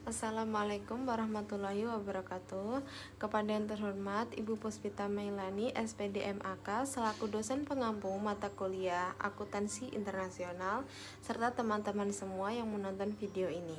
Assalamualaikum warahmatullahi wabarakatuh. Kepada yang terhormat Ibu Puspita Mailani, SPD MAK, selaku dosen pengampu mata kuliah Akuntansi Internasional, serta teman-teman semua yang menonton video ini.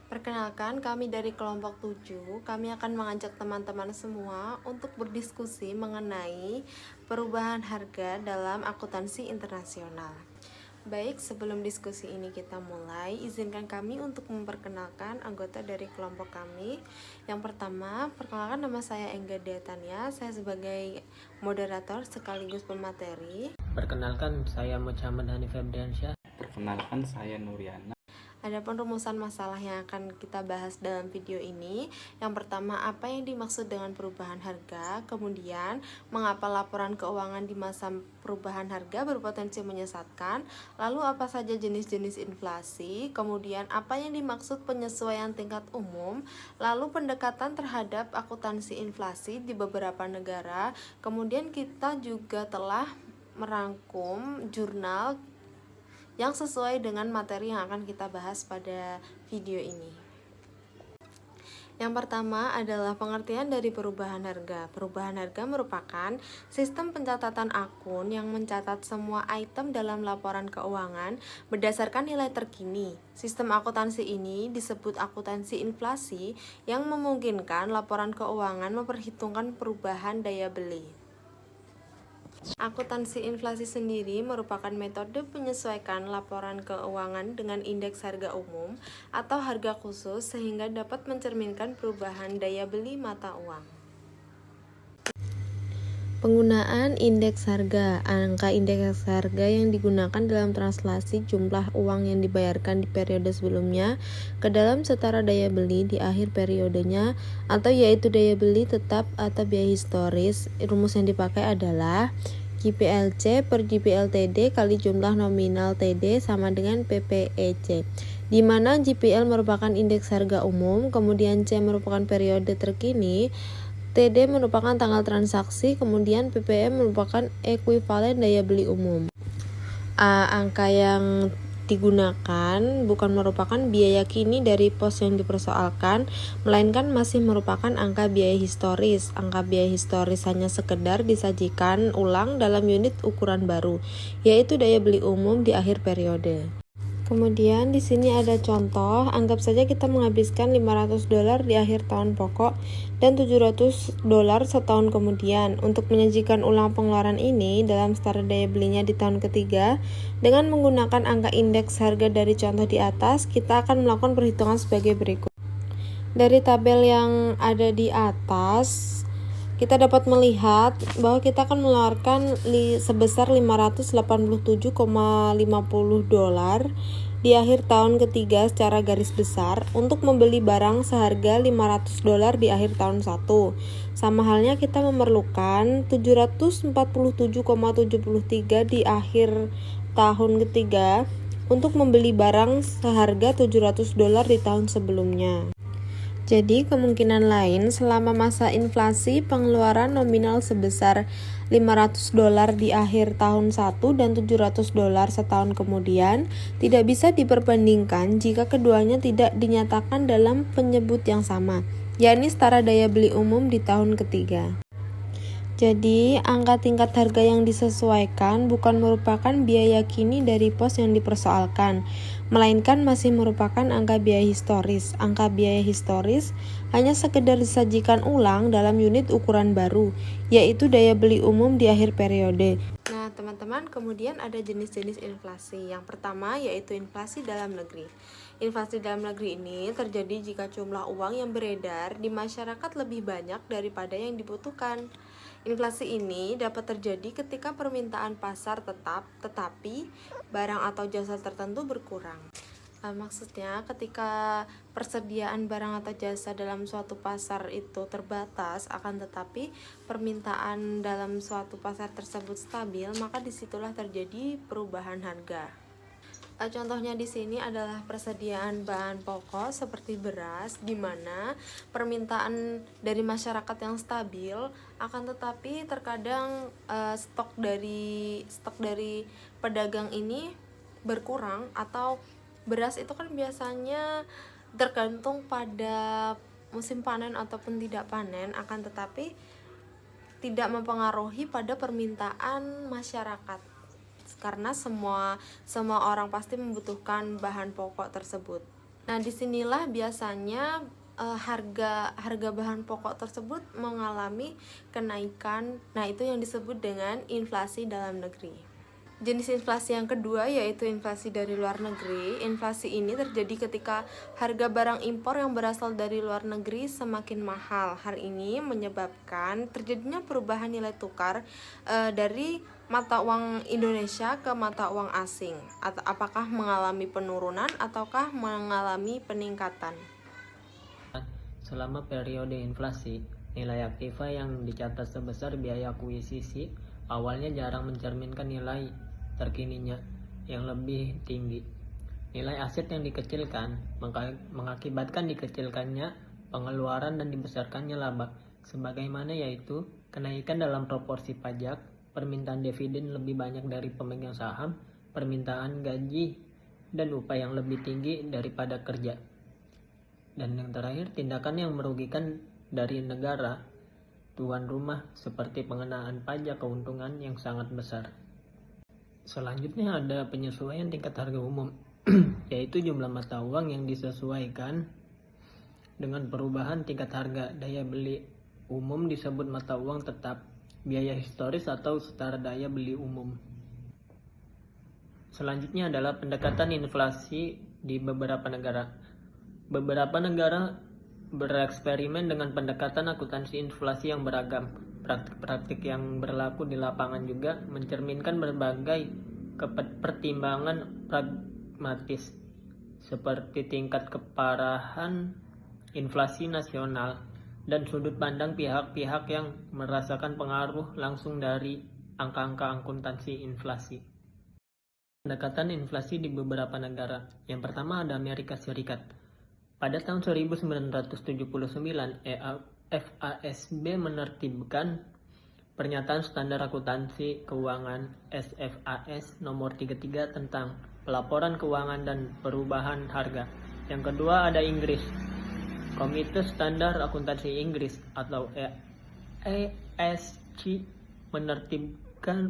Perkenalkan, kami dari kelompok 7, kami akan mengajak teman-teman semua untuk berdiskusi mengenai perubahan harga dalam akuntansi internasional. Baik, sebelum diskusi ini kita mulai, izinkan kami untuk memperkenalkan anggota dari kelompok kami. Yang pertama, perkenalkan, nama saya Engga Deatania, saya sebagai moderator sekaligus pemateri. Perkenalkan, saya Muhammad Hanif Febriansyah. Perkenalkan, saya Nuriana. Adapun rumusan masalah yang akan kita bahas dalam video ini, yang pertama, apa yang dimaksud dengan perubahan harga, kemudian mengapa laporan keuangan di masa perubahan harga berpotensi menyesatkan, lalu apa saja jenis-jenis inflasi, kemudian apa yang dimaksud penyesuaian tingkat umum, lalu pendekatan terhadap akuntansi inflasi di beberapa negara, kemudian kita juga telah merangkum jurnal yang sesuai dengan materi yang akan kita bahas pada video ini. Yang pertama adalah pengertian dari perubahan harga. Perubahan harga merupakan sistem pencatatan akun yang mencatat semua item dalam laporan keuangan berdasarkan nilai terkini. Sistem akuntansi ini disebut akuntansi inflasi yang memungkinkan laporan keuangan memperhitungkan perubahan daya beli. Akuntansi inflasi sendiri merupakan metode menyesuaikan laporan keuangan dengan indeks harga umum atau harga khusus sehingga dapat mencerminkan perubahan daya beli mata uang. Penggunaan indeks harga. Angka indeks harga yang digunakan dalam translasi jumlah uang yang dibayarkan di periode sebelumnya ke dalam setara daya beli di akhir periodenya, atau yaitu daya beli tetap atau biaya historis. Rumus yang dipakai adalah JPLC per JPL-TD kali jumlah nominal TD sama dengan PPEC, di mana JPL merupakan indeks harga umum, kemudian C merupakan periode terkini, TD merupakan tanggal transaksi, kemudian PPM merupakan ekuivalen daya beli umum. Angka yang digunakan bukan merupakan biaya kini dari pos yang dipersoalkan, melainkan masih merupakan angka biaya historis. Angka biaya historis hanya sekedar disajikan ulang dalam unit ukuran baru, yaitu daya beli umum di akhir periode. Kemudian di sini ada contoh, anggap saja kita menghabiskan $500 di akhir tahun pokok dan $700 setahun kemudian. Untuk menyajikan ulang pengeluaran ini dalam setara daya belinya di tahun ketiga, dengan menggunakan angka indeks harga dari contoh di atas, kita akan melakukan perhitungan sebagai berikut. Dari tabel yang ada di atas, kita dapat melihat bahwa kita akan mengeluarkan sebesar $587,50 di akhir tahun ketiga secara garis besar untuk membeli barang seharga $500 di akhir tahun 1. Sama halnya kita memerlukan $747,73 di akhir tahun ketiga untuk membeli barang seharga $700 di tahun sebelumnya. Jadi, kemungkinan lain selama masa inflasi pengeluaran nominal sebesar $500 di akhir tahun 1 dan $700 setahun kemudian tidak bisa diperbandingkan jika keduanya tidak dinyatakan dalam penyebut yang sama, yakni setara daya beli umum di tahun ketiga. Jadi, angka tingkat harga yang disesuaikan bukan merupakan biaya kini dari pos yang dipersoalkan, melainkan masih merupakan angka biaya historis. Angka biaya historis hanya sekedar disajikan ulang dalam unit ukuran baru, yaitu daya beli umum di akhir periode. Nah, teman-teman, kemudian ada jenis-jenis inflasi. Yang pertama yaitu inflasi dalam negeri. Inflasi dalam negeri ini terjadi jika jumlah uang yang beredar di masyarakat lebih banyak daripada yang dibutuhkan. Inflasi ini dapat terjadi ketika permintaan pasar tetapi barang atau jasa tertentu berkurang. Maksudnya ketika persediaan barang atau jasa dalam suatu pasar itu terbatas, akan tetapi permintaan dalam suatu pasar tersebut stabil, maka disitulah terjadi perubahan harga. Contohnya di sini adalah persediaan bahan pokok seperti beras, di mana permintaan dari masyarakat yang stabil, akan tetapi terkadang stok dari pedagang ini berkurang, atau beras itu kan biasanya tergantung pada musim panen ataupun tidak panen, akan tetapi tidak mempengaruhi pada permintaan masyarakat karena semua orang pasti membutuhkan bahan pokok tersebut. Nah, disinilah biasanya harga bahan pokok tersebut mengalami kenaikan. Nah, itu yang disebut dengan inflasi dalam negeri. Jenis inflasi yang kedua yaitu inflasi dari luar negeri. Inflasi ini terjadi ketika harga barang impor yang berasal dari luar negeri semakin mahal. Hal ini menyebabkan terjadinya perubahan nilai tukar dari mata uang Indonesia ke mata uang asing. Apakah mengalami penurunan ataukah mengalami peningkatan? Selama periode inflasi, nilai aktiva yang dicatat sebesar biaya akuisisi awalnya jarang mencerminkan nilai terkininya yang lebih tinggi. Nilai aset yang dikecilkan mengakibatkan dikecilkannya pengeluaran dan dibesarkannya laba, sebagaimana yaitu kenaikan dalam proporsi pajak, permintaan dividen lebih banyak dari pemegang saham, permintaan gaji dan upah yang lebih tinggi daripada kerja. Dan yang terakhir, tindakan yang merugikan dari negara tuan rumah seperti pengenaan pajak keuntungan yang sangat besar. Selanjutnya ada penyesuaian tingkat harga umum, yaitu jumlah mata uang yang disesuaikan dengan perubahan tingkat harga. Daya beli umum disebut mata uang tetap, biaya historis atau setara daya beli umum. Selanjutnya adalah pendekatan inflasi di beberapa negara. Beberapa negara bereksperimen dengan pendekatan akuntansi inflasi yang beragam. Praktik-praktik yang berlaku di lapangan juga mencerminkan berbagai pertimbangan pragmatis seperti tingkat keparahan inflasi nasional dan sudut pandang pihak-pihak yang merasakan pengaruh langsung dari angka-angka akuntansi inflasi. Pendekatan inflasi di beberapa negara. Yang pertama ada Amerika Serikat. Pada tahun 1979, FASB menertibkan Pernyataan Standar Akuntansi Keuangan SFAS nomor 33 tentang pelaporan keuangan dan perubahan harga. Yang kedua ada Inggris. Komite Standar Akuntansi Inggris atau ASC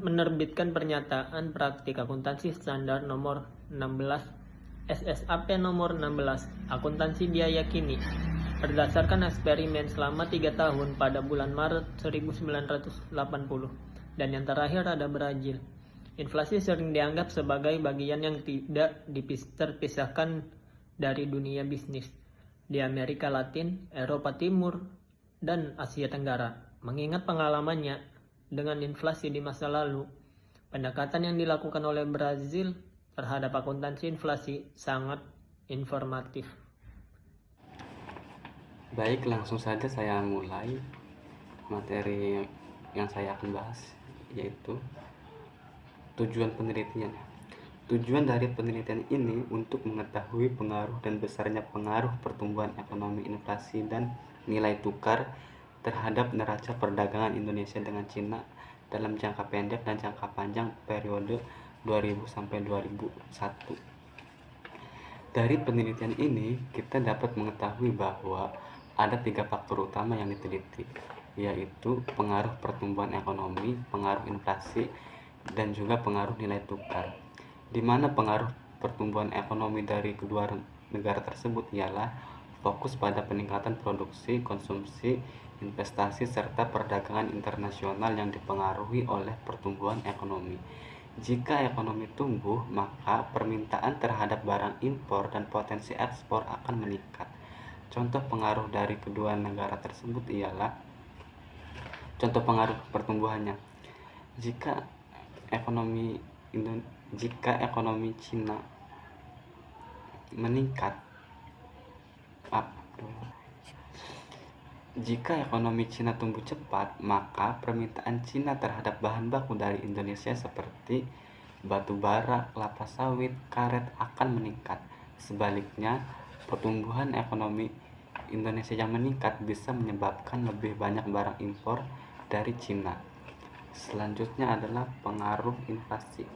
menerbitkan Pernyataan Praktik Akuntansi Standar nomor 16 SSAP nomor 16 Akuntansi diyakini berdasarkan eksperimen selama 3 tahun pada bulan Maret 1980. Dan yang terakhir ada Brazil. Inflasi sering dianggap sebagai bagian yang tidak terpisahkan dari dunia bisnis di Amerika Latin, Eropa Timur, dan Asia Tenggara. Mengingat pengalamannya dengan inflasi di masa lalu, pendekatan yang dilakukan oleh Brazil terhadap akuntansi inflasi sangat informatif. Baik, langsung saja saya mulai materi yang saya akan bahas, yaitu tujuan penelitian. Tujuan dari penelitian ini untuk mengetahui pengaruh dan besarnya pengaruh pertumbuhan ekonomi, inflasi, dan nilai tukar terhadap neraca perdagangan Indonesia dengan Cina dalam jangka pendek dan jangka panjang periode 2000 sampai 2001. Dari penelitian ini kita dapat mengetahui bahwa ada 3 faktor utama yang diteliti, yaitu pengaruh pertumbuhan ekonomi, pengaruh inflasi, dan juga pengaruh nilai tukar. Di mana pengaruh pertumbuhan ekonomi dari kedua negara tersebut ialah fokus pada peningkatan produksi, konsumsi, investasi, serta perdagangan internasional yang dipengaruhi oleh pertumbuhan ekonomi. Jika ekonomi tumbuh, maka permintaan terhadap barang impor dan potensi ekspor akan meningkat. Contoh pengaruh dari kedua negara tersebut ialah contoh pengaruh pertumbuhannya. Jika ekonomi Cina meningkat, jika ekonomi Cina tumbuh cepat, maka permintaan Cina terhadap bahan baku dari Indonesia seperti batu bara, kelapa sawit, karet akan meningkat. Sebaliknya, pertumbuhan ekonomi Indonesia yang meningkat bisa menyebabkan lebih banyak barang impor dari Cina. Selanjutnya adalah pengaruh inflasi.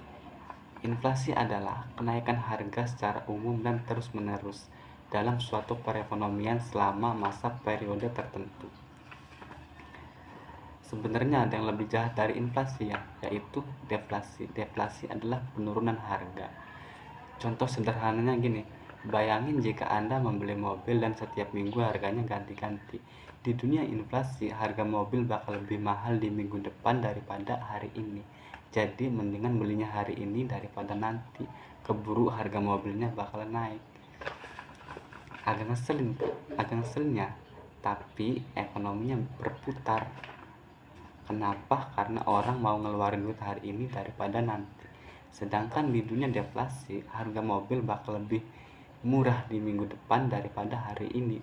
Inflasi adalah kenaikan harga secara umum dan terus-menerus. dalam suatu perekonomian selama masa periode tertentu. Sebenarnya ada yang lebih jahat dari inflasi ya, yaitu deflasi. Deflasi adalah penurunan harga. Contoh sederhananya gini, bayangin jika Anda membeli mobil dan setiap minggu harganya ganti-ganti. Di dunia inflasi, harga mobil bakal lebih mahal di minggu depan daripada hari ini. Jadi mendingan belinya hari ini daripada nanti. Keburu harga mobilnya bakal naik. Agak ngeselinnya, tapi ekonominya berputar. Kenapa? Karena orang mau ngeluarin duit hari ini daripada nanti. Sedangkan di dunia deflasi, harga mobil bakal lebih murah di minggu depan daripada hari ini.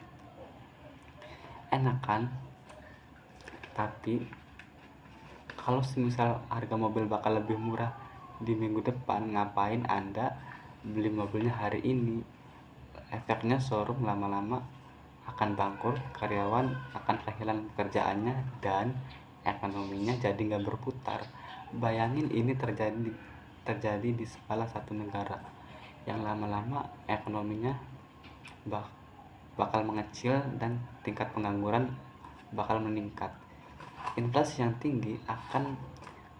Enak kan? Tapi kalau semisal harga mobil bakal lebih murah di minggu depan, ngapain Anda beli mobilnya hari ini? Efeknya showroom lama-lama akan bangkrut, karyawan akan kehilangan pekerjaannya, dan ekonominya jadi nggak berputar. Bayangin ini terjadi di salah satu negara yang lama-lama ekonominya bakal mengecil dan tingkat pengangguran bakal meningkat. Inflasi yang tinggi akan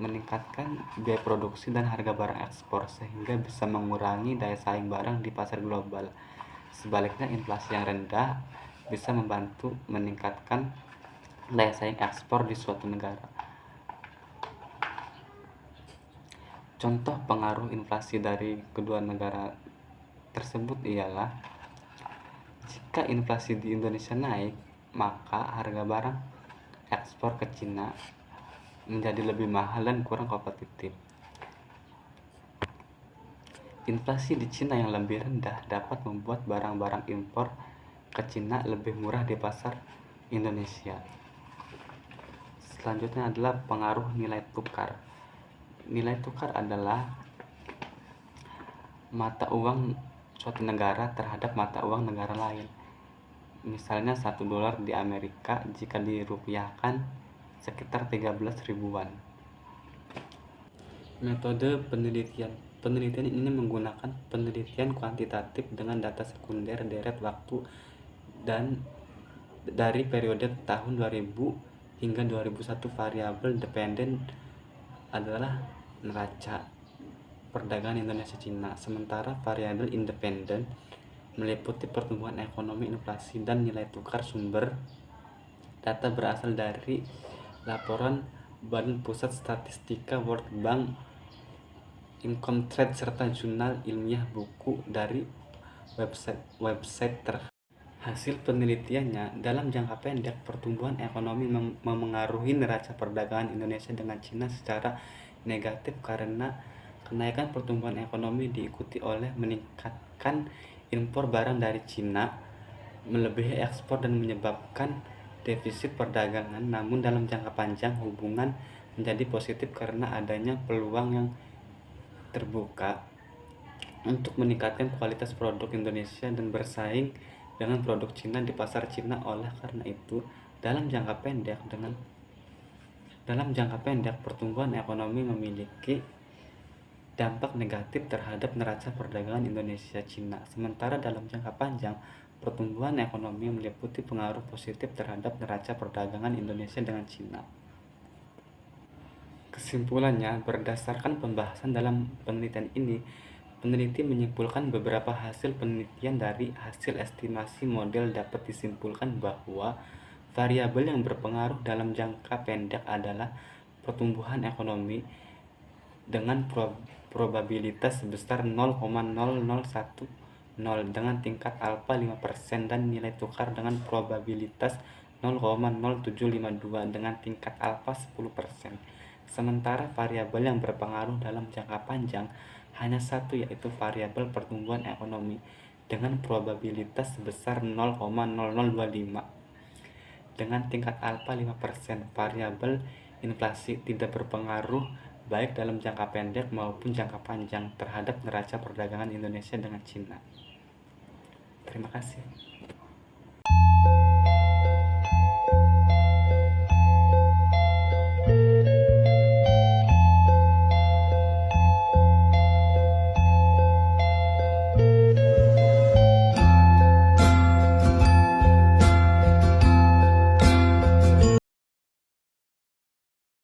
meningkatkan biaya produksi dan harga barang ekspor sehingga bisa mengurangi daya saing barang di pasar global. Sebaliknya, inflasi yang rendah bisa membantu meningkatkan daya saing ekspor di suatu negara. Contoh pengaruh inflasi dari kedua negara tersebut ialah jika inflasi di Indonesia naik, maka harga barang ekspor ke Cina menjadi lebih mahal dan kurang kompetitif. Inflasi di Cina yang lebih rendah dapat membuat barang-barang impor ke Cina lebih murah di pasar Indonesia. Selanjutnya adalah pengaruh nilai tukar. Nilai tukar adalah mata uang suatu negara terhadap mata uang negara lain. Misalnya 1 dolar di Amerika jika dirupiahkan sekitar 13 ribuan. Metode penelitian ini menggunakan penelitian kuantitatif dengan data sekunder deret waktu dan dari periode tahun 2000 hingga 2001. Variabel dependen adalah neraca perdagangan Indonesia-Cina, sementara variabel independen meliputi pertumbuhan ekonomi, inflasi, dan nilai tukar. Sumber data berasal dari laporan Badan Pusat Statistika, World Bank, Incomtrade, serta jurnal ilmiah buku dari website Hasil penelitiannya, dalam jangka pendek pertumbuhan ekonomi memengaruhi neraca perdagangan Indonesia dengan Cina secara negatif karena kenaikan pertumbuhan ekonomi diikuti oleh meningkatkan impor barang dari Cina, melebihi ekspor dan menyebabkan defisit perdagangan. Namun dalam jangka panjang hubungan menjadi positif karena adanya peluang yang terbuka untuk meningkatkan kualitas produk Indonesia dan bersaing dengan produk Cina di pasar Cina. Oleh karena itu, dalam jangka pendek pertumbuhan ekonomi memiliki dampak negatif terhadap neraca perdagangan Indonesia-Cina. Sementara dalam jangka panjang, pertumbuhan ekonomi meliputi pengaruh positif terhadap neraca perdagangan Indonesia dengan Cina. Kesimpulannya, berdasarkan pembahasan dalam penelitian ini, peneliti menyimpulkan beberapa hasil penelitian. Dari hasil estimasi model dapat disimpulkan bahwa variabel yang berpengaruh dalam jangka pendek adalah pertumbuhan ekonomi dengan probabilitas sebesar 0,0010 dengan tingkat alfa 5% dan nilai tukar dengan probabilitas 0,0752 dengan tingkat alfa 10%. Sementara variabel yang berpengaruh dalam jangka panjang hanya satu, yaitu variabel pertumbuhan ekonomi dengan probabilitas sebesar 0,0025 dengan tingkat alfa 5%. Variabel inflasi tidak berpengaruh baik dalam jangka pendek maupun jangka panjang terhadap neraca perdagangan Indonesia dengan Cina. Terima kasih.